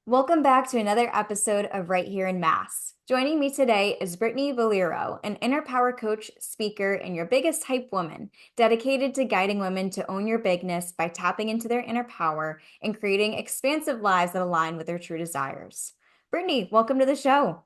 Welcome back to another episode of Right Here in Mass. Joining me today is Britni Bolieiro, an inner power coach, speaker, and your biggest hype woman, dedicated to guiding women to own your bigness by tapping into their inner power and creating expansive lives that align with their true desires. Britni, welcome to the show.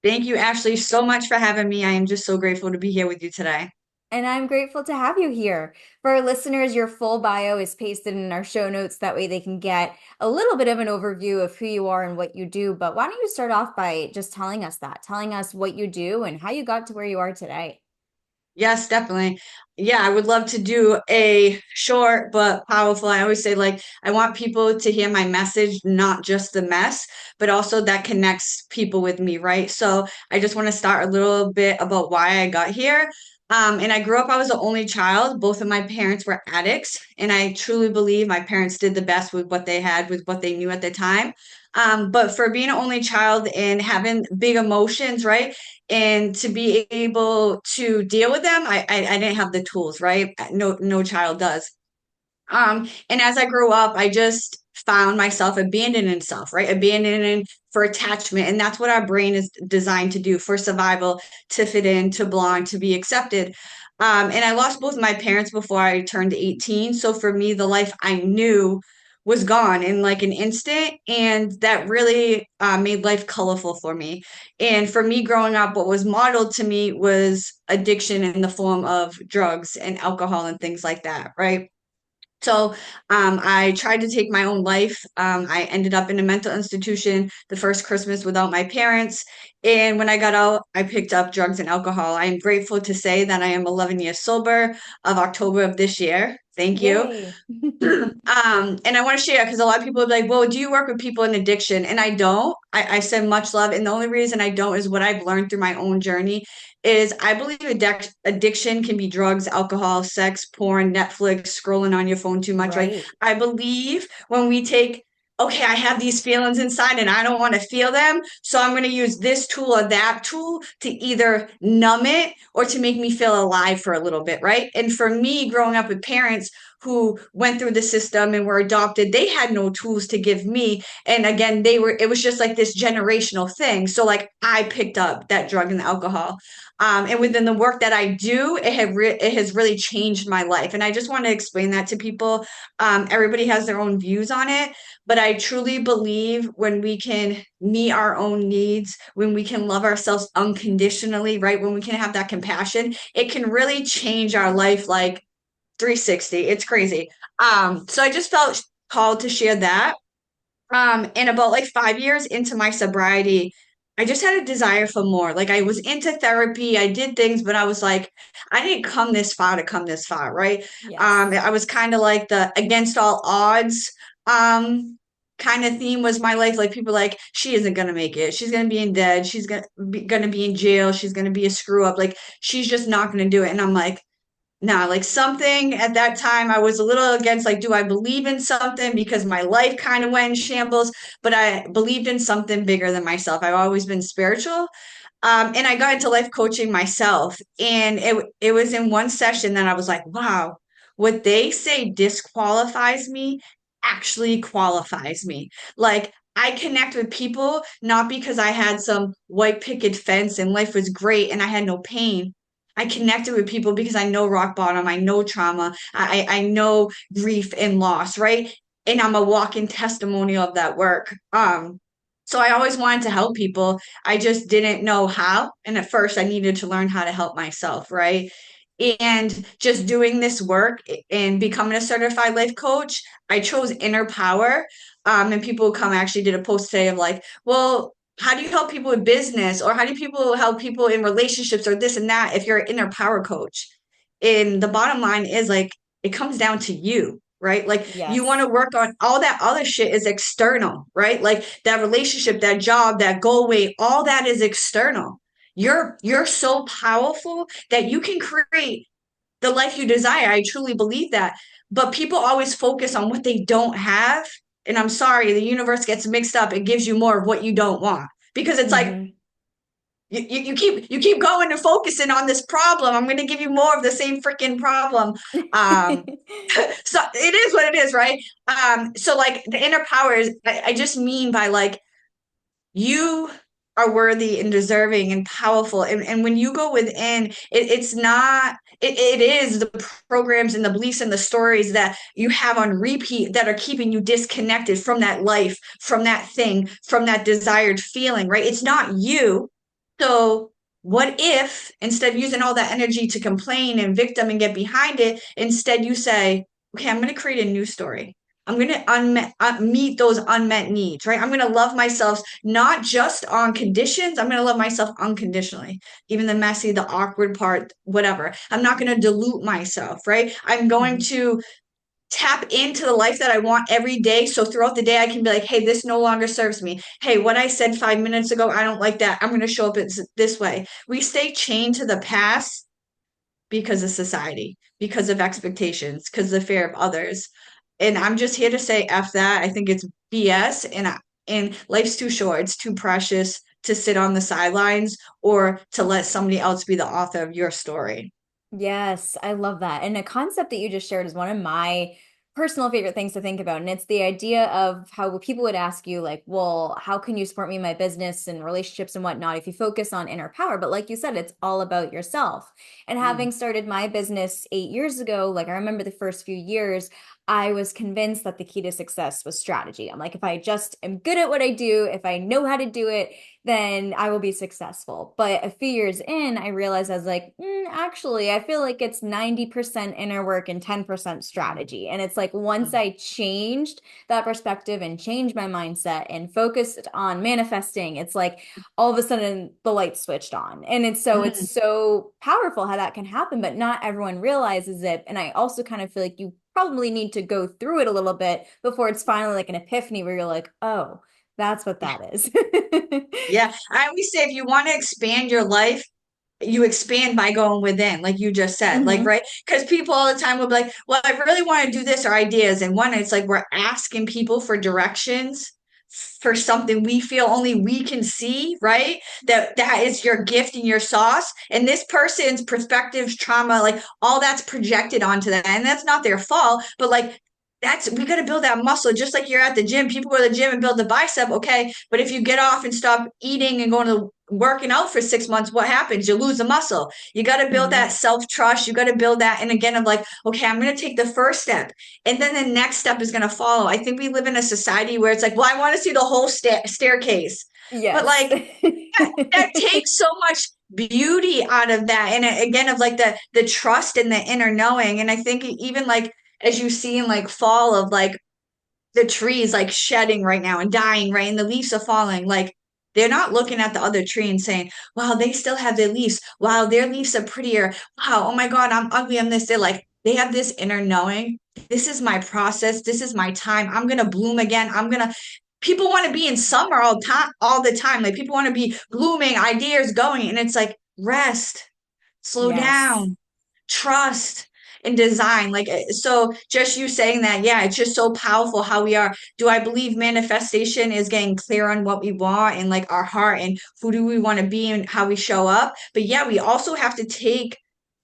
Thank you, Ashley, so much for having me. I am just so grateful to be here with you today. And I'm grateful to have you here. For our listeners, your full bio is pasted in our show notes. That way they can get a little bit of an overview of who you are and what you do. But why don't you start off by just telling us what you do and how you got to where you are today? Yes, definitely. Yeah, I would love to do a short but powerful. I always say, I want people to hear my message, not just the mess, but also that connects people with me, right? So I just want to start a little bit about why I got here. And I grew up, I was the only child. Both of my parents were addicts, and I truly believe my parents did the best with what they had, with what they knew at the time. But for being an only child and having big emotions, right? And to be able to deal with them, I didn't have the tools, right? No child does. And as I grew up, I just found myself abandoning self, right? Abandoning for attachment. And that's what our brain is designed to do, for survival, to fit in, to belong, to be accepted. And I lost both of my parents before I turned 18. So for me, the life I knew was gone in like an instant. And that really made life colorful for me. And for me growing up, what was modeled to me was addiction in the form of drugs and alcohol and things like that, right? So I tried to take my own life. I ended up in a mental institution the first Christmas without my parents. And when I got out, I picked up drugs and alcohol. I am grateful to say that I am 11 years sober of October of this year. Thank you. Yay. And I want to share because a lot of people are like, well, do you work with people in addiction? And I don't. I send much love. And the only reason I don't is what I've learned through my own journey is I believe addiction can be drugs, alcohol, sex, porn, Netflix, scrolling on your phone too much, right? Right. I believe when we take, okay, I have these feelings inside and I don't want to feel them. So I'm going to use this tool or that tool to either numb it or to make me feel alive for a little bit, right? And for me, growing up with parents, who went through the system and were adopted, they had no tools to give me. And again, it was just like this generational thing. So like I picked up that drug and the alcohol. And within the work that I do, it has really changed my life. And I just want to explain that to people. Everybody has their own views on it, but I truly believe when we can meet our own needs, when we can love ourselves unconditionally, right? When we can have that compassion, it can really change our life like 360. It's crazy. So I just felt called to share that. And about like 5 years into my sobriety, I just had a desire for more. Like I was into therapy, I did things, but I was like, I didn't come this far to come this far, right? Yes. I was kind of like the against all odds kind of theme was my life. Like people like, she isn't gonna make it. She's gonna be in dead. She's gonna be in jail. She's gonna be a screw up. Like she's just not gonna do it. And I'm like, nah, like something at that time I was a little against, like, do I believe in something? Because my life kind of went in shambles, but I believed in something bigger than myself. I've always been spiritual. And I got into life coaching myself. And it was in one session that I was like, wow, what they say disqualifies me actually qualifies me. Like I connect with people not because I had some white picket fence and life was great and I had no pain. I connected with people because I know rock bottom, I know trauma, I know grief and loss, right? And I'm a walking testimonial of that work. So I always wanted to help people. I just didn't know how. And at first I needed to learn how to help myself, right? And just doing this work and becoming a certified life coach, I chose inner power. And people come actually did a post today of like, well, how do you help people with business or how do people help people in relationships or this and that if you're an inner power coach? And the bottom line is like it comes down to you, right? Like you want Yes. to work on all that other shit is external, right? Like that relationship, that job, that goal weight, all that is external. You're so powerful that you can create the life you desire. I truly believe that. But people always focus on what they don't have. And I'm sorry, the universe gets mixed up. It gives you more of what you don't want because it's like you keep going and focusing on this problem. I'm going to give you more of the same freaking problem. Um, so it is what it is, right? So like the inner powers, I just mean by like you are worthy and deserving and powerful. And when you go within, it's not, it is the programs and the beliefs and the stories that you have on repeat that are keeping you disconnected from that life, from that thing, from that desired feeling, right? It's not you. So what if instead of using all that energy to complain and victim and get behind it, instead you say, okay, I'm going to create a new story. I'm going to meet those unmet needs, right? I'm going to love myself not just on conditions. I'm going to love myself unconditionally, even the messy, the awkward part, whatever. I'm not going to dilute myself, right? I'm going Mhm. to tap into the life that I want every day. So throughout the day, I can be like, hey, this no longer serves me. Hey, what I said 5 minutes ago, I don't like that. I'm going to show up this way. We stay chained to the past because of society, because of expectations, because of the fear of others. And I'm just here to say F that. I think it's BS and life's too short. It's too precious to sit on the sidelines or to let somebody else be the author of your story. Yes, I love that. And a concept that you just shared is one of my personal favorite things to think about. And it's the idea of how people would ask you, like, well, how can you support me in my business and relationships and whatnot if you focus on inner power? But like you said, it's all about yourself. And Mm. having started my business 8 years ago, like I remember the first few years, I was convinced that the key to success was strategy. I'm like, if I just am good at what I do, if I know how to do it, then I will be successful. But a few years in, I realized I was like, actually, I feel like it's 90% inner work and 10% strategy. And it's like once I changed that perspective and changed my mindset and focused on manifesting, it's like all of a sudden the light switched on. And it's Mm. so powerful how that can happen, but not everyone realizes it. And I also kind of feel like you probably need to go through it a little bit before it's finally like an epiphany where you're like, oh, that's what that is. Yeah, I always say if you want to expand your life, you expand by going within, like you just said, like, Hmm. right? Because people all the time will be like, well, I really want to do this or ideas. And one, it's like we're asking people for directions for something we feel only we can see, right? That is your gift and your sauce. And this person's perspectives, trauma, like all that's projected onto them. And that's not their fault, but like that's we got to build that muscle just like you're at the gym. People go to the gym and build the bicep, okay. But if you get off and stop eating and going to working out for 6 months, what happens? You lose the muscle. You got to build Hmm. that self trust. You got to build that. And again, of like, okay, I'm going to take the first step. And then the next step is going to follow. I think we live in a society where it's like, well, I want to see the whole staircase. But Yes. like, that takes so much beauty out of that. And again, of like the trust and the inner knowing. And I think even like, as you see in like fall of like the trees like shedding right now and dying, right? And the leaves are falling. Like they're not looking at the other tree and saying, wow, they still have their leaves. Wow, their leaves are prettier. Wow, oh my God, I'm ugly. I'm this. They're like, they have this inner knowing. This is my process. This is my time. I'm gonna bloom again. People want to be in summer all the time. Like people want to be blooming, ideas going. And it's like rest, slow Yes. down, trust and design. Like so just you saying that, yeah, it's just so powerful how we are. Do I believe manifestation is getting clear on what we want and like our heart and who do we want to be and how we show up? But yeah, we also have to take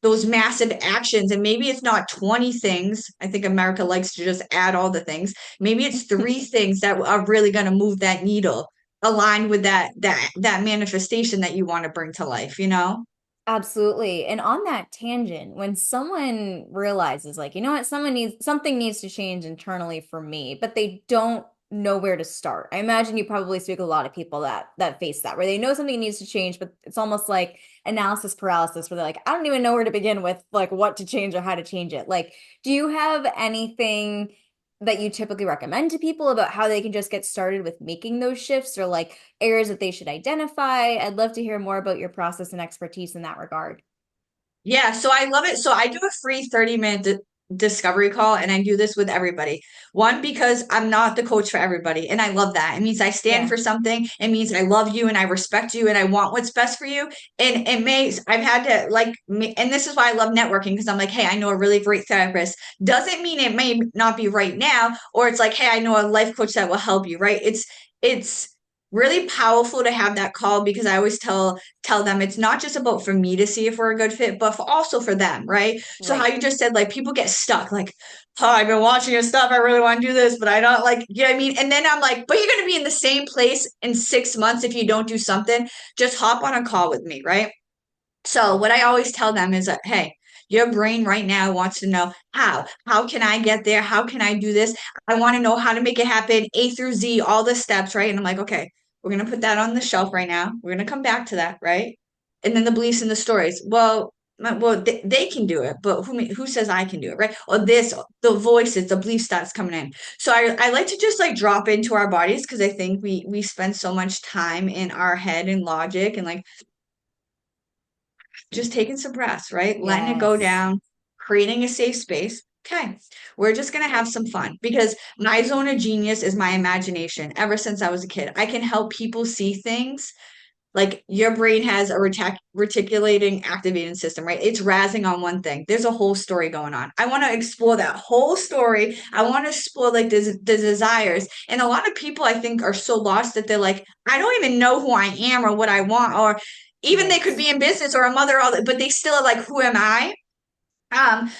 those massive actions, and maybe it's not 20 things. I think America likes to just add all the things. Maybe it's three things that are really going to move that needle aligned with that manifestation that you want to bring to life, you know. Absolutely. And on that tangent, when someone realizes, like, you know what, something needs to change internally for me, but they don't know where to start. I imagine you probably speak with a lot of people that face that, where they know something needs to change, but it's almost like analysis paralysis, where they're like, I don't even know where to begin with, like what to change or how to change it. Like, do you have anything that you typically recommend to people about how they can just get started with making those shifts, or like areas that they should identify? I'd love to hear more about your process and expertise in that regard. Yeah, so I love it. So I do a free 30-minute discovery call, and I do this with everybody. One, because I'm not the coach for everybody, and I love that. It means I stand Yeah. for something. It means I love you and I respect you and I want what's best for you. And it makes I've had to like, and this is why I love networking because I'm like, hey, I know a really great therapist. Doesn't mean it may not be right now, or it's like, hey, I know a life coach that will help you, right? It's really powerful to have that call because I always tell them it's not just about for me to see if we're a good fit, but also for them, right? So how Right. you just said like people get stuck, like, oh, I've been watching your stuff, I really want to do this, but I don't like, you know what I mean? And then I'm like, but you're gonna be in the same place in 6 months if you don't do something. Just hop on a call with me, right? So what I always tell them is that, hey, your brain right now wants to know how. How can I get there? How can I do this? I want to know how to make it happen, A through Z, all the steps, right? And I'm like, okay, we're gonna put that on the shelf right now. We're gonna come back to that, right? And then the beliefs and the stories. Well, they can do it, but who says I can do it, right? Or this, the voices, the belief starts coming in. So I like to just like drop into our bodies because I think we spend so much time in our head and logic and like just taking some breaths, right? Letting it go Yes. down, creating a safe space. Okay, we're just going to have some fun because my zone of genius is my imagination ever since I was a kid. I can help people see things like your brain has a reticulating activating system, right? It's razzing on one thing. There's a whole story going on. I want to explore that whole story. I want to explore like the desires. And a lot of people I think are so lost that they're like, I don't even know who I am or what I want, or even they Right. could be in business or a mother, all that, but they still are like, who am I?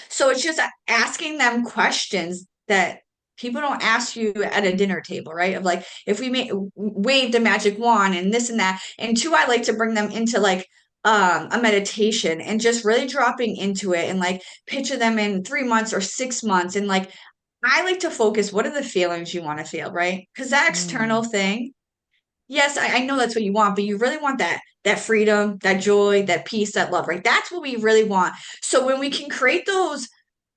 So it's just asking them questions that people don't ask you at a dinner table, right? Of like, if we wave the magic wand and this and that. And two, I like to bring them into like a meditation and just really dropping into it and like picture them in 3 months or 6 months. And like, I like to focus, what are the feelings you want to feel, right? Because that external Mm. thing, yes, I know that's what you want, but you really want that freedom, that joy, that peace, that love, right? That's what we really want. So when we can create those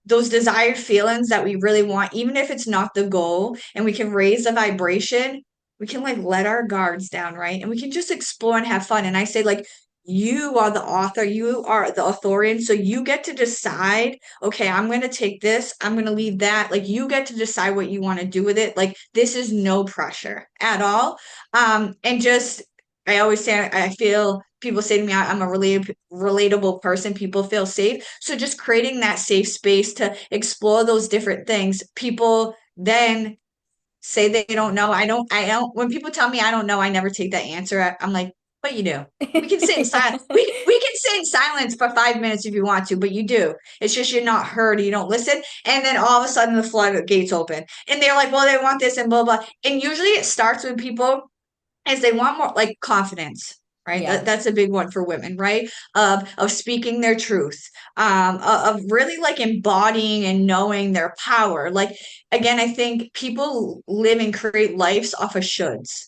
desired feelings that we really want, even if it's not the goal, and we can raise the vibration, we can like let our guards down, right? And we can just explore and have fun. And I say, like, you are the author, you are the authorian. So you get to decide, okay, I'm going to take this, I'm going to leave that. Like, you get to decide what you want to do with it. Like, this is no pressure at all. And just, I always say, I feel people say to me, I'm a relatable person. People feel safe. So just creating that safe space to explore those different things. People then say they don't know. I don't, when people tell me I don't know, I never take that answer. I'm like, but you do. We can sit in silence. We can sit in silence for 5 minutes if you want to, but you do. It's just you're not heard, you don't listen. And then all of a sudden the floodgates open. And they're like, well, they want this and blah, blah. And usually it starts with people is they want more like confidence, right? Yeah. That's a big one for women, right? Of speaking their truth, of really like embodying and knowing their power. Like again, I think people live and create lives off of shoulds.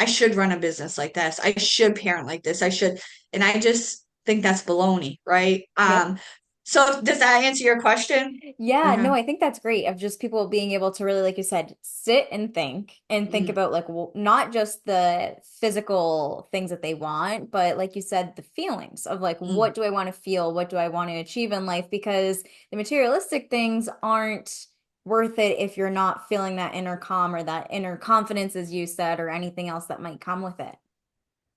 I should run a business like this. I should parent like this. I should, and I just think that's baloney, right? Yep. So does that answer your question? Yeah, Uh-huh. no, I think that's great of just people being able to really, like you said, sit and think Mm, about like not just the physical things that they want, but like you said, the feelings of like, mm. what do I want to feel? What do I want to achieve in life? Because the materialistic things aren't worth it if you're not feeling that inner calm or that inner confidence, as you said, or anything else that might come with it.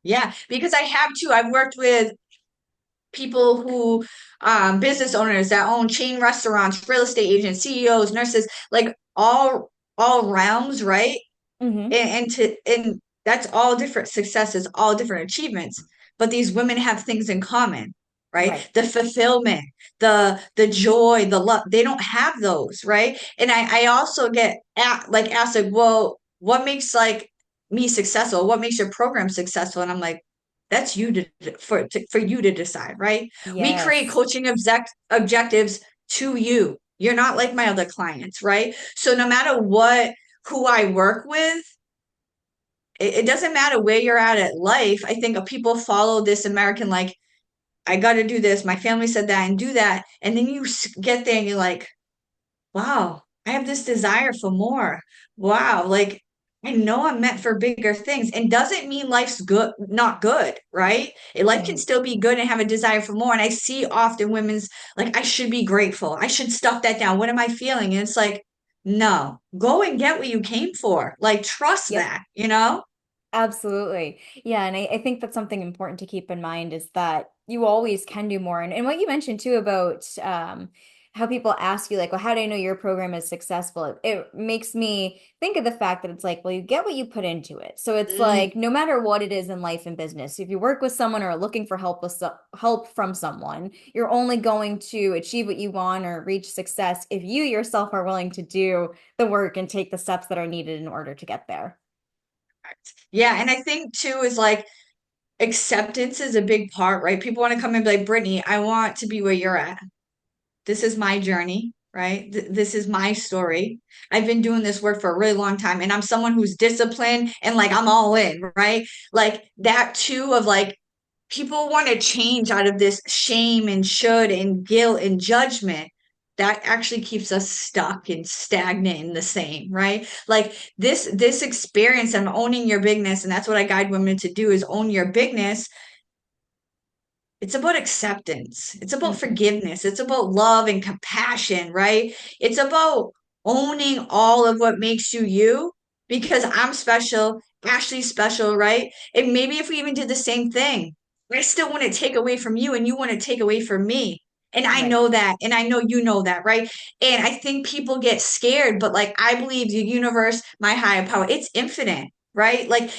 Yeah, because I have too. I've worked with people who business owners that own chain restaurants, real estate agents, CEOs, nurses, like all realms, right? Hmm. And that's all different successes, all different achievements. But these women have things in common, right? Right. The fulfillment, the joy, the love. They don't have those, right? And I also get asked like, well, what makes like me successful? What makes your program successful? And I'm like, that's you for you to decide, right? We create Yes. coaching objectives to you. You're not like my other clients, right? So no matter what who I work with, it doesn't matter where you're at life. I think people follow this American, like, I got to do this. My family said that and do that. And then you get there and you're like, wow, I have this desire for more. Wow. Like, I know I'm meant for bigger things. And doesn't mean life's good, not good, right? Life can Right. still be good and have a desire for more. And I see often women's like, I should be grateful. I should stuff that down. What am I feeling? And it's like, no, go and get what you came for. Like, trust Yep. that, you know? Absolutely. Yeah, and I think that's something important to keep in mind is that you always can do more. And what you mentioned too about how people ask you, like, well, how do I know your program is successful? It makes me think of the fact that it's like, well, you get what you put into it. So it's Mm, like, no matter what it is in life and business, if you work with someone or are looking for help with help from someone, you're only going to achieve what you want or reach success if you yourself are willing to do the work and take the steps that are needed in order to get there. yeah, and I think too is like acceptance is a big part, right? People want to come and be like, Brittany, I want to be where you're at. This is my journey, right? This is my story. I've been doing this work for a really long time, and I'm someone who's disciplined and like I'm all in, right? Like that too of like people want to change out of this shame and should and guilt and judgment. That actually keeps us stuck and stagnant and the same, right? Like this experience of owning your bigness, and that's what I guide women to do is own your bigness. It's about acceptance. It's about Mhm. forgiveness. It's about love and compassion, right? It's about owning all of what makes you you because I'm special, Ashley's special, right? And maybe if we even did the same thing, I still want to take away from you and you want to take away from me. And I Right. know that, and I know you know that, right? And I think people get scared, but like I believe the universe, my higher power, it's infinite, right? Like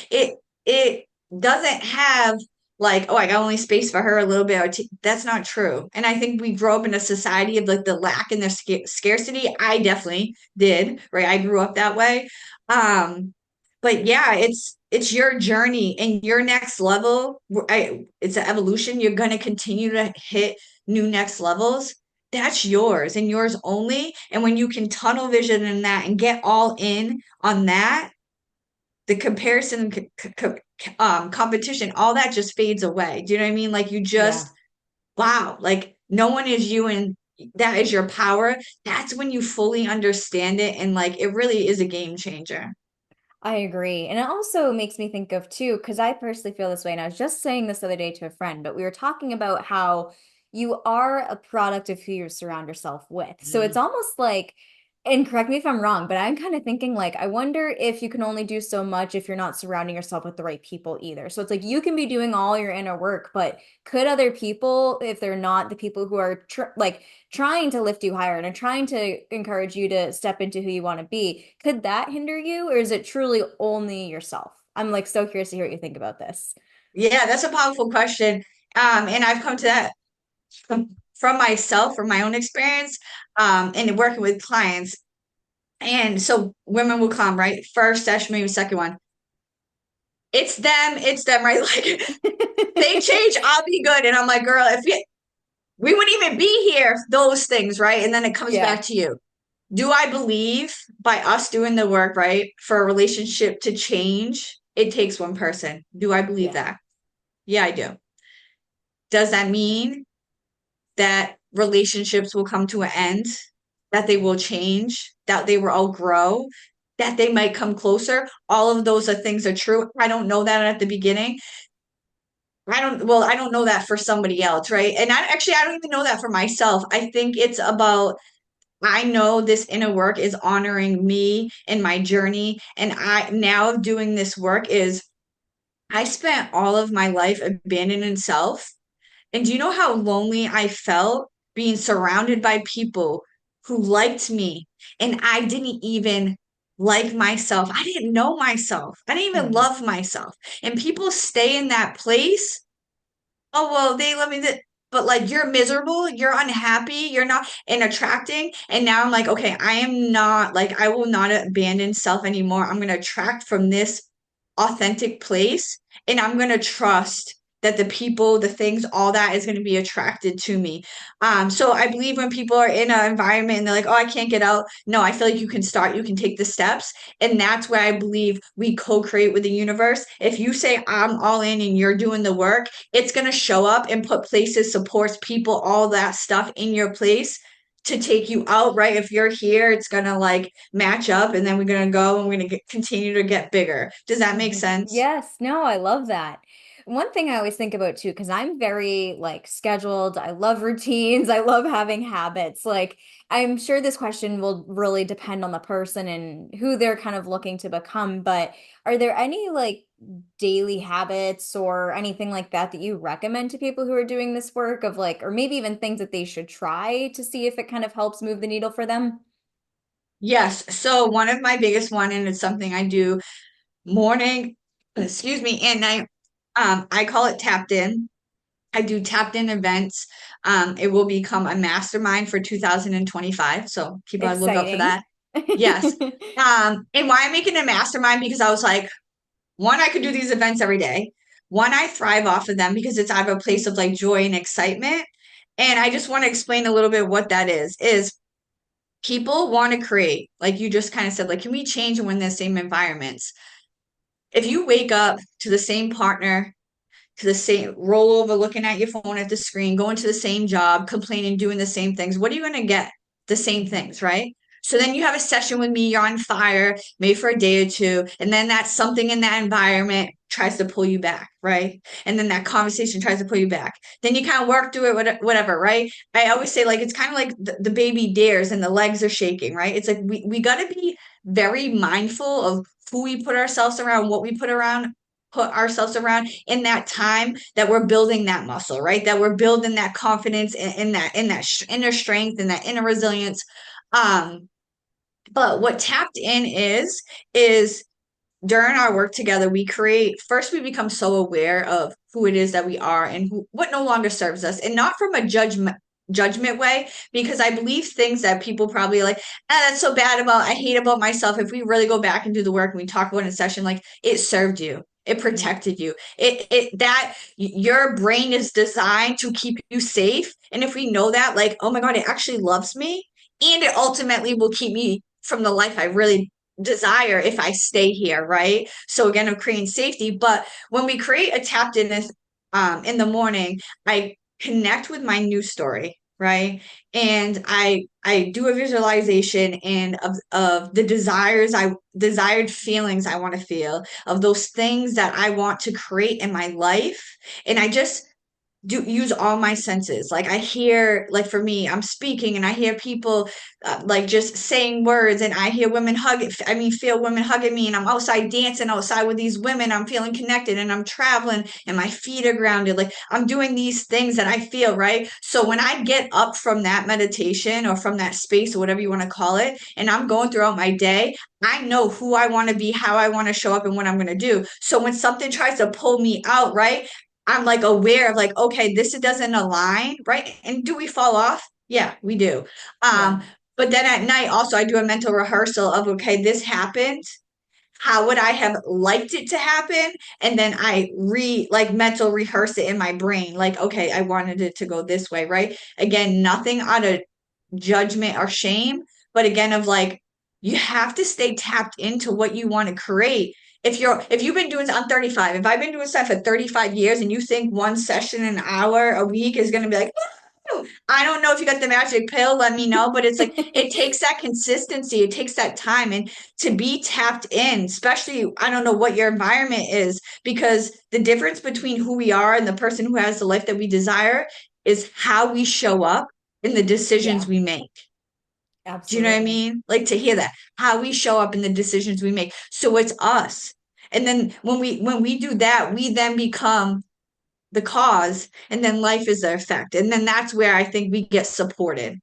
it doesn't have like, oh, I got only space for her a little bit. That's not true. And I think we grow up in a society of like the lack and the scarcity. I definitely did, right? I grew up that way. Um, but yeah, it's your journey and your next level. It's an evolution. You're going to continue to hit new next levels. That's yours and yours only. And when you can tunnel vision in that and get all in on that, the comparison competition all that just fades away. Do you know what I mean? Like you just Yeah. wow, like no one is you and that is your power. That's when you fully understand it and like it really is a game changer. I agree. And it also makes me think of too, because I personally feel this way. And I was just saying this the other day to a friend, but we were talking about how you are a product of who you surround yourself with. So it's Mm. almost like, and correct me if I'm wrong, but I'm kind of thinking like, I wonder if you can only do so much if you're not surrounding yourself with the right people either. So it's like you can be doing all your inner work, but could other people, if they're not the people who are like trying to lift you higher and are trying to encourage you to step into who you want to be, could that hinder you, or is it truly only yourself? I'm like so curious to hear what you think about this. Yeah, that's a powerful question. And I've come to that from myself, from my own experience, and working with clients. And so women will come, right? First session, maybe second one. It's them, right? Like they change, I'll be good. And I'm like, girl, if you we wouldn't even be here, those things, right? And then it comes Yeah, back to you. Do I believe by us doing the work, right, for a relationship to change, it takes one person? Do I believe yeah. that? Yeah, I do. Does that mean that relationships will come to an end, that they will change, that they will all grow, that they might come closer? All of those are things are true. I don't know that at the beginning. I don't know that for somebody else, right? And I don't even know that for myself. I think it's about I know this inner work is honoring me and my journey. And I now doing this work is I spent all of my life abandoning self. And do you know how lonely I felt being surrounded by people who liked me and I didn't even like myself? I didn't know myself. I didn't even Mhm. love myself. And people stay in that place. Oh, well, they let me that, but like you're miserable, you're unhappy, you're not and attracting. And now I'm like, okay, I am not like I will not abandon self anymore. I'm gonna attract from this authentic place and I'm going to trust that the people, the things, all that is going to be attracted to me. So I believe when people are in an environment and they're like, oh, I can't get out. No, I feel like you can start, you can take the steps. And that's where I believe we co-create with the universe. If you say I'm all in and you're doing the work, it's going to show up and put places, supports, people, all that stuff in your place to take you out, right? If you're here, it's gonna like match up and then we're gonna go and we're gonna continue to get bigger. Does that make Mhm. sense? Yes, no, I love that. One thing I always think about too, because I'm very like scheduled, I love routines, I love having habits. Like, I'm sure this question will really depend on the person and who they're kind of looking to become, but are there any like daily habits or anything like that that you recommend to people who are doing this work of like, or maybe even things that they should try to see if it kind of helps move the needle for them? Yes. So one of my biggest one, and it's something I do morning, excuse me, and night. I call it tapped in. I do tapped in events. It will become a mastermind for 2025. So keep a lookout for Exciting. that. Yes. And why I'm making a mastermind, because I was like, one, I could do these events every day. One, I thrive off of them because it's out of a place of like joy and excitement. And I just want to explain a little bit what that is people want to create, like you just kind of said, like, can we change when in the same environments? If you wake up to the same partner, to the same rollover, looking at your phone at the screen, going to the same job, complaining, doing the same things, what are you going to get? The same things, right? So then you have a session with me, you're on fire, maybe for a day or two, and then that something in that environment tries to pull you back, right? And then that conversation tries to pull you back. Then you kind of work through it, whatever, right? I always say, like, it's kind of like the baby dares and the legs are shaking, right? It's like we got to be very mindful of who we put ourselves around, what we put ourselves around in that time that we're building that muscle, right? That we're building that confidence in that inner strength and that inner resilience. Um, but what tapped in is during our work together, we create first we become so aware of who it is that we are and what no longer serves us, and not from a judgment way, because I believe things that people probably like, that's so bad about, I hate about myself. If we really go back and do the work and we talk about it in a session, like it served you, it Mhm. protected you, it that your brain is designed to keep you safe. And if we know that, like, oh my God, it actually loves me, and it ultimately will keep me from the life I really desire if I stay here, right? So again, of creating safety. But when we create a tapped in the morning, I connect with my new story, right? And I do a visualization and of the desired feelings I want to feel, of those things that I want to create in my life. And I just do use all my senses. Like I hear, like for me, I'm speaking and I hear people like just saying words, and I hear women feel women hugging me, and I'm outside dancing outside with these women. I'm feeling connected, and I'm traveling and my feet are grounded. Like I'm doing these things that I feel, right? So when I get up from that meditation or from that space or whatever you want to call it, and I'm going throughout my day, I know who I want to be, how I want to show up, and what I'm going to do. So when something tries to pull me out, right? I'm like aware of like, okay, this doesn't align, right? And do we fall off? Yeah, we do. Yeah. Um, but then at night also I do a mental rehearsal of, okay, this happened. How would I have liked it to happen? And then I mental rehearse it in my brain. Like, okay, I wanted it to go this way, right? Again, nothing out of judgment or shame, but again of like you have to stay tapped into what you want to create. If you've been doing, I'm 35, if I've been doing stuff for 35 years and you think one session an hour a week is going to be like, "Woo," I don't know if you got the magic pill, let me know. But it's like it takes that consistency, it takes that time, and to be tapped in, especially, I don't know what your environment is, because the difference between who we are and the person who has the life that we desire is how we show up in the decisions Yeah, we make. Do you know what I absolutely. mean? Like to hear that, how we show up in the decisions we make. So it's us. And then when we do that, we then become the cause, and then life is the effect. And then that's where I think we get supported.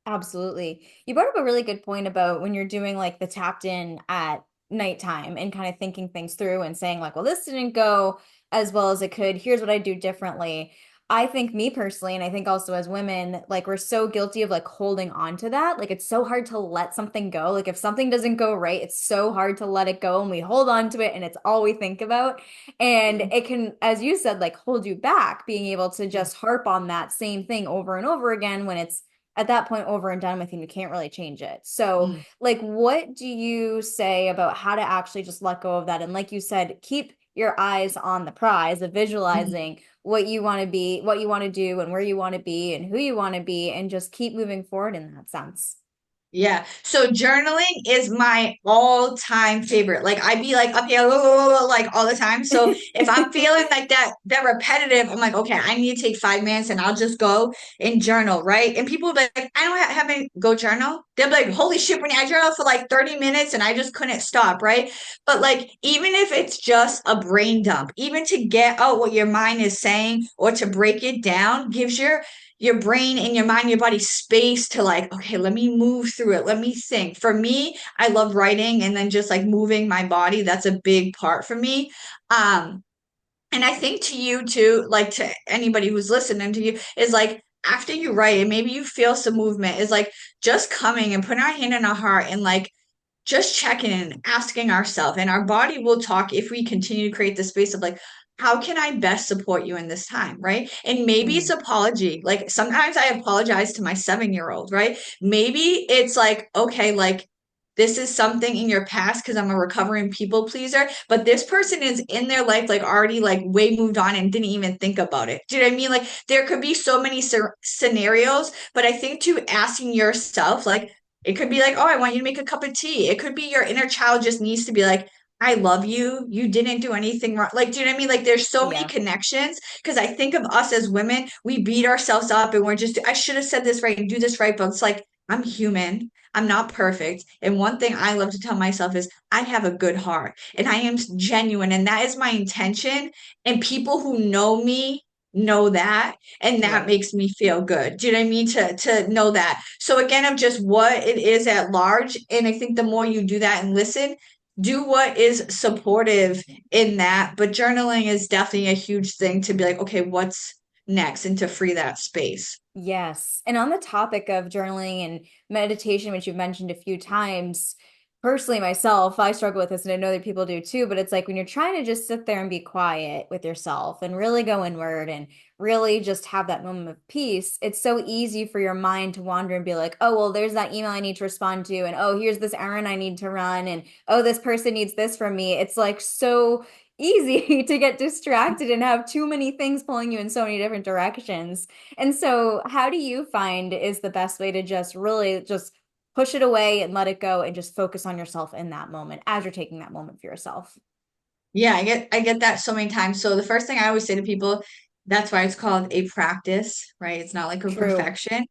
Absolutely. You brought up a really good point about when you're doing like the tapped in at nighttime and kind of thinking things through and saying like, well, this didn't go as well as it could. Here's what I do differently. I think me personally, and I think also as women, like we're so guilty of like holding on to that. Like it's so hard to let something go. Like if something doesn't go right, it's so hard to let it go and we hold on to it and it's all we think about. And Mm, it can, as you said, like hold you back, being able to mm, just harp on that same thing over and over again when it's at that point over and done with and you can't really change it. So, mm, like, what do you say about how to actually just let go of that? And like you said, keep your eyes on the prize of mm. visualizing what you want to be, what you want to do, and where you want to be, and who you want to be, and just keep moving forward in that sense. Yeah. So journaling is my all-time favorite. Like I'd be like up here like all the time. So if I'm feeling like that repetitive, I'm like, okay, I need to take 5 minutes and I'll just go and journal, right? And people will be like, I don't haven't go journal. They're like, holy shit, when I journal for like 30 minutes and I just couldn't stop, right? But like even if it's just a brain dump, even to get out what your mind is saying or to break it down gives your brain and your mind, your body space to like, okay, let me move through it. Let me think. For me, I love writing and then just like moving my body. That's a big part for me. Um, and I think to you too, like to anybody who's listening to you, is like after you write and maybe you feel some movement, is like just coming and putting our hand in our heart and like just checking in, asking ourselves, and our body will talk if we continue to create the space of like, how can I best support you in this time, right? And maybe it's Mm, apology. Like sometimes I apologize to my 7-year-old, right? Maybe it's like, okay, like this is something in your past because I'm a recovering people pleaser, but this person is in their life like already like way moved on and didn't even think about it. Do you know what I mean? Like there could be so many scenarios, but I think to asking yourself, like, it could be like, oh, I want you to make a cup of tea. It could be your inner child just needs to be like, I love you. You didn't do anything wrong. Like, do you know what I mean? Like, there's so many yeah, connections. Because I think of us as women, we beat ourselves up and we're just, I should have said this right and do this right. But it's like, I'm human. I'm not perfect. And one thing I love to tell myself is I have a good heart and I am genuine. And that is my intention. And people who know me know that. And that right. makes me feel good. Do you know what I mean? To know that. So again, of just what it is at large. And I think the more you do that and listen, do what is supportive in that. But journaling is definitely a huge thing to be like, okay, what's next? And to free that space. Yes. And on the topic of journaling and meditation, which you've mentioned a few times, personally myself, I struggle with this and I know that people do too, but it's like when you're trying to just sit there and be quiet with yourself and really go inward and really just have that moment of peace, it's so easy for your mind to wander and be like, oh, well, there's that email I need to respond to, and oh, here's this errand I need to run, and oh, this person needs this from me. It's like so easy to get distracted and have too many things pulling you in so many different directions. And so, how do you find is the best way to just really just push it away and let it go and just focus on yourself in that moment as you're taking that moment for yourself? Yeah, I get that so many times. So the first thing I always say to people, that's why it's called a practice, right? It's not like a True. perfection.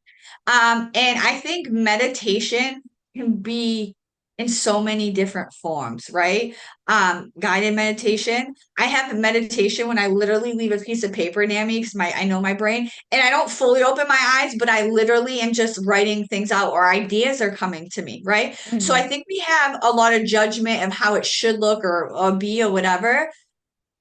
And I think meditation can be in so many different forms, right? Guided meditation. I have meditation when I literally leave a piece of paper near me because I know my brain and I don't fully open my eyes, but I literally am just writing things out or ideas are coming to me, right? So I Hmm. think we have a lot of judgment of how it should look or be or whatever.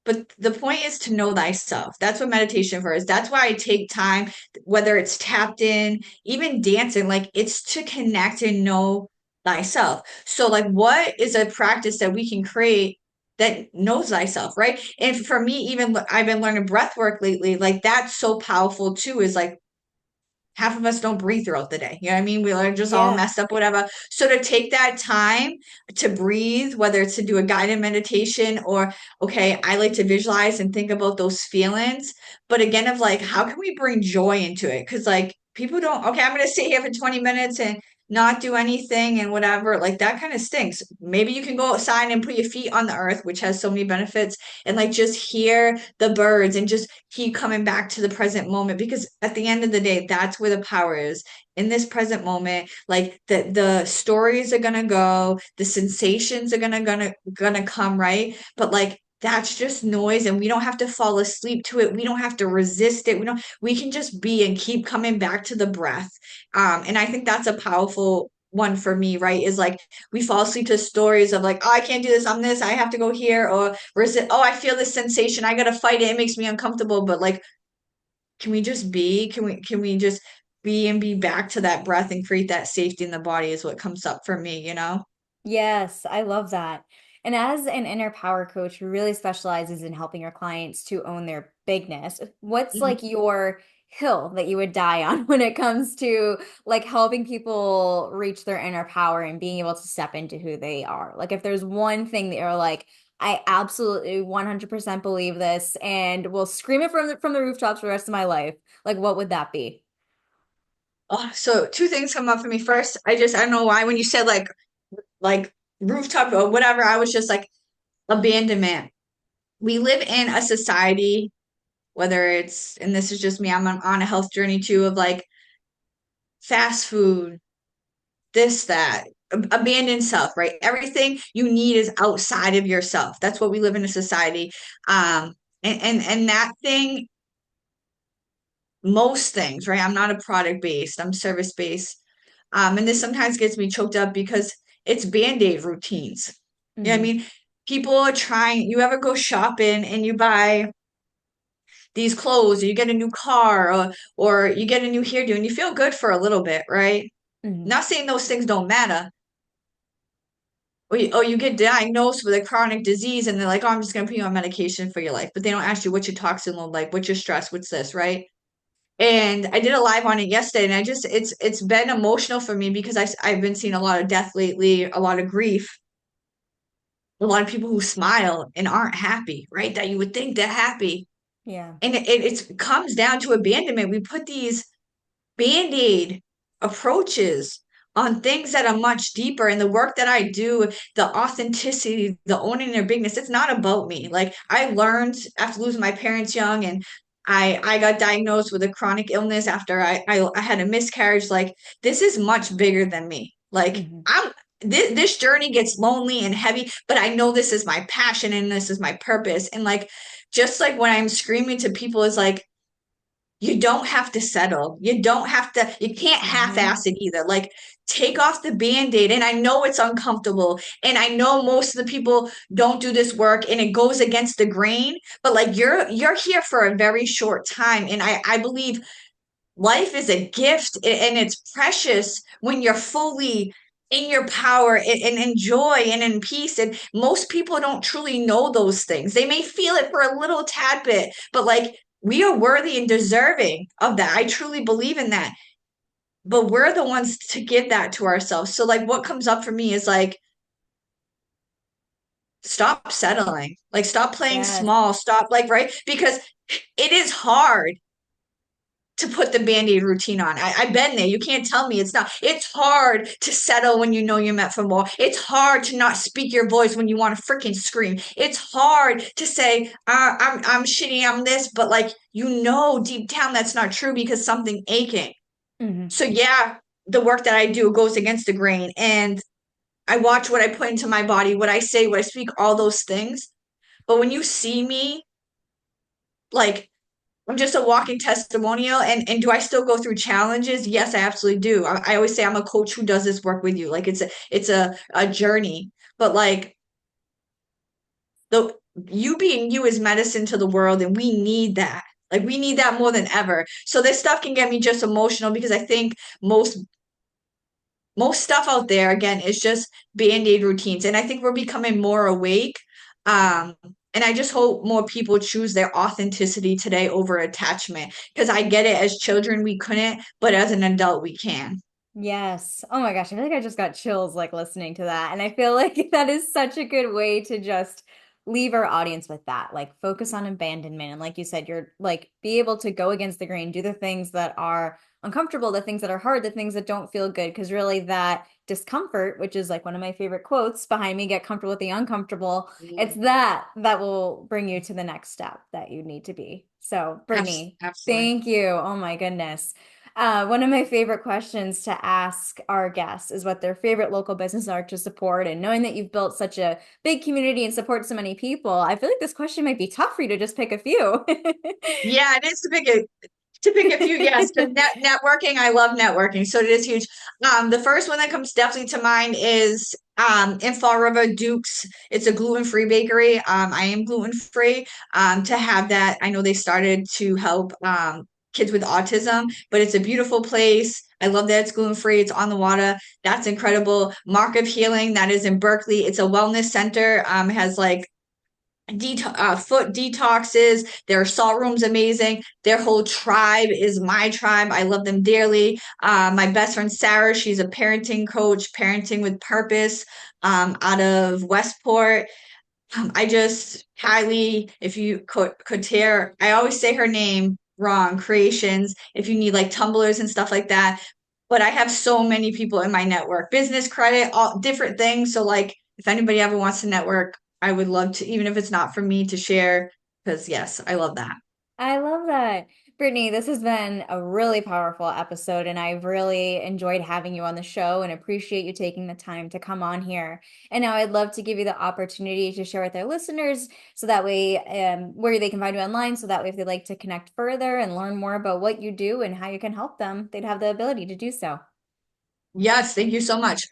But the point is to know thyself. That's what meditation for is. That's why I take time, whether it's tapped in, even dancing, like it's to connect and know thyself. So, like, what is a practice that we can create that knows thyself, right? And for me, even I've been learning breath work lately. Like, that's so powerful too, is like half of us don't breathe throughout the day. You know what I mean? We are just all Yeah. messed up, whatever. So to take that time to breathe, whether it's to do a guided meditation or, okay, I like to visualize and think about those feelings. But again, of like, how can we bring joy into it? Because like people don't, okay, I'm going to sit here for 20 minutes and not do anything and whatever. Like that kind of stinks. Maybe you can go outside and put your feet on the earth, which has so many benefits, and like just hear the birds and just keep coming back to the present moment because at the end of the day that's where the power is in this present moment. Like the stories are gonna go, the sensations are gonna come, right? But like that's just noise and we don't have to fall asleep to it, we don't have to resist it, we can just be and keep coming back to the breath. And I think that's a powerful one for me, right? Is like we fall asleep to stories of like, oh, I can't do this, I'm this, I have to go here, or versus, oh, I feel this sensation, I gotta fight it, it makes me uncomfortable. But like, can we just be? Can we just be and be back to that breath and create that safety in the body is what comes up for me, you know? Yes, I love that. And as an inner power coach who really specializes in helping your clients to own their bigness, what's Mhm. like your hill that you would die on when it comes to like helping people reach their inner power and being able to step into who they are? Like if there's one thing that you're like, I absolutely 100% believe this and will scream it from the rooftops for the rest of my life, like what would that be? Oh, so two things come up for me. First, I don't know why when you said like rooftop or whatever, I was just like abandonment. We live in a society, whether it's, and this is just me, on a health journey too, of like fast food, this, that, abandoned self, right? Everything you need is outside of yourself. That's what we live in a society. And that thing, most things, right? I'm not a product based, I'm service based. And this sometimes gets me choked up because it's band-aid routines. You know what I Hmm. mean? People are trying, you ever go shopping and you buy these clothes, or you get a new car, or you get a new hairdo, and you feel good for a little bit, right? Hmm. Not saying those things don't matter. Or you get diagnosed with a chronic disease and they're like, oh, I'm just going to put you on medication for your life. But they don't ask you what's your toxin load like, what's your stress, what's this, right? And I did a live on it yesterday, and it's been emotional for me because I've been seeing a lot of death lately, a lot of grief, a lot of people who smile and aren't happy, right? That you would think they're happy. Yeah. And it comes down to abandonment. We put these band-aid approaches on things that are much deeper. And the work that I do, the authenticity, the owning their bigness, it's not about me. Like I learned after losing my parents young, and I got diagnosed with a chronic illness after I had a miscarriage. Like this is much bigger than me. Like Hmm. this journey gets lonely and heavy, but I know this is my passion and this is my purpose. And like just like when I'm screaming to people is like, you don't have to settle. You don't have to, you can't Hmm. half-ass it either. Like take off the band-aid. And I know it's uncomfortable. And I know most of the people don't do this work and it goes against the grain, but like you're here for a very short time. And I believe life is a gift and it's precious when you're fully in your power and in joy and in peace. And most people don't truly know those things. They may feel it for a little tad bit, but like we are worthy and deserving of that. I truly believe in that. But we're the ones to give that to ourselves. So like what comes up for me is like stop settling. Like stop playing Yes. small. Stop like right? Because it is hard to put the band-aid routine on. I've been there. You can't tell me it's not. It's hard to settle when you know you're meant for more. It's hard to not speak your voice when you want to freaking scream. It's hard to say, I'm shitty, I'm this, but like you know deep down that's not true because something aching. Hmm. So yeah, the work that I do goes against the grain. And I watch what I put into my body, what I say, what I speak, all those things. But when you see me, like I'm just a walking testimonial. And do I still go through challenges? Yes, I absolutely do. I always say I'm a coach who does this work with you. Like it's a journey. But like the you being you is medicine to the world, and we need that. Like we need that more than ever. So this stuff can get me just emotional because I think most stuff out there again is just band-aid routines. And I think we're becoming more awake. Um, and I just hope more people choose their authenticity today over attachment. Because I get it, as children we couldn't, but as an adult we can. Yes. Oh my gosh, I feel like I just got chills like listening to that. And I feel like that is such a good way to just leave our audience with that. Like focus on abandonment. And like you said, you're like be able to go against the grain, do the things that are uncomfortable, the things that are hard, the things that don't feel good. Because really that discomfort, which is like one of my favorite quotes behind me, get comfortable with the uncomfortable. It's Mm, that will bring you to the next step that you need to be. So, Brittany, absolutely. thank you. Oh my goodness. One of my favorite questions to ask our guests is what their favorite local businesses are to support. And knowing that you've built such a big community and support so many people, I feel like this question might be tough for you to just pick a few. Yeah, it is to pick a few, yes, because networking, I love networking, so it is huge. The first one that comes definitely to mind is in Fall River Duke's. It's a gluten-free bakery. I am gluten-free. To have that, I know they started to help kids with autism, but it's a beautiful place. I love that it's gluten-free. It's on the water. That's incredible. Mark of Healing, that is in Berkeley. It's a wellness center. It has like foot detoxes. Their salt room's amazing. Their whole tribe is my tribe. I love them dearly. My best friend Sarah, she's a parenting coach, parenting with purpose, out of Westport. I just highly, if you could tear, I always say her name wrong, Creations. If you need like tumblers and stuff like that, but I have so many people in my network, business credit, all different things. So like if anybody ever wants to network, I would love to, even if it's not for me to share, because yes, I love that. I love that. Brittany, this has been a really powerful episode, and I've really enjoyed having you on the show and appreciate you taking the time to come on here. And now I'd love to give you the opportunity to share with our listeners so that way, where they can find you online, so that way, if they'd like to connect further and learn more about what you do and how you can help them, they'd have the ability to do so. Yes, thank you so much.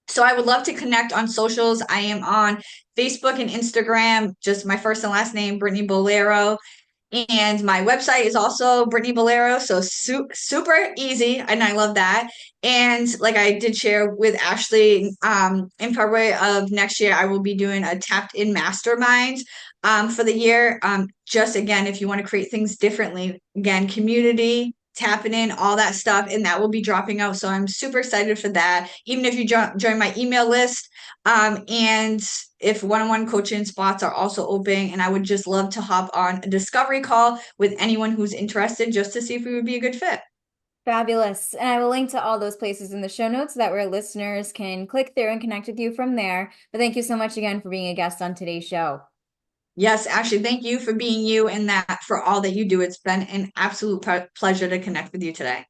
So I would love to connect on socials. I am on Facebook and Instagram, just my first and last name, Britni Bolieiro. And my website is also Britni Bolieiro, so super easy, and I love that. And like I did share with Ashley, in February of next year, I will be doing a tapped in mastermind for the year. Just again, if you want to create things differently, again, community, tapping in, all that stuff, and that will be dropping out. So I'm super excited for that. Even if you join my email list, and if one-on-one coaching spots are also open, and I would just love to hop on a discovery call with anyone who's interested just to see if we would be a good fit. Fabulous. And I will link to all those places in the show notes so that where listeners can click through and connect with you from there. But thank you so much again for being a guest on today's show. Yes, Ashley, thank you for being you and that for all that you do. It's been an absolute pleasure to connect with you today.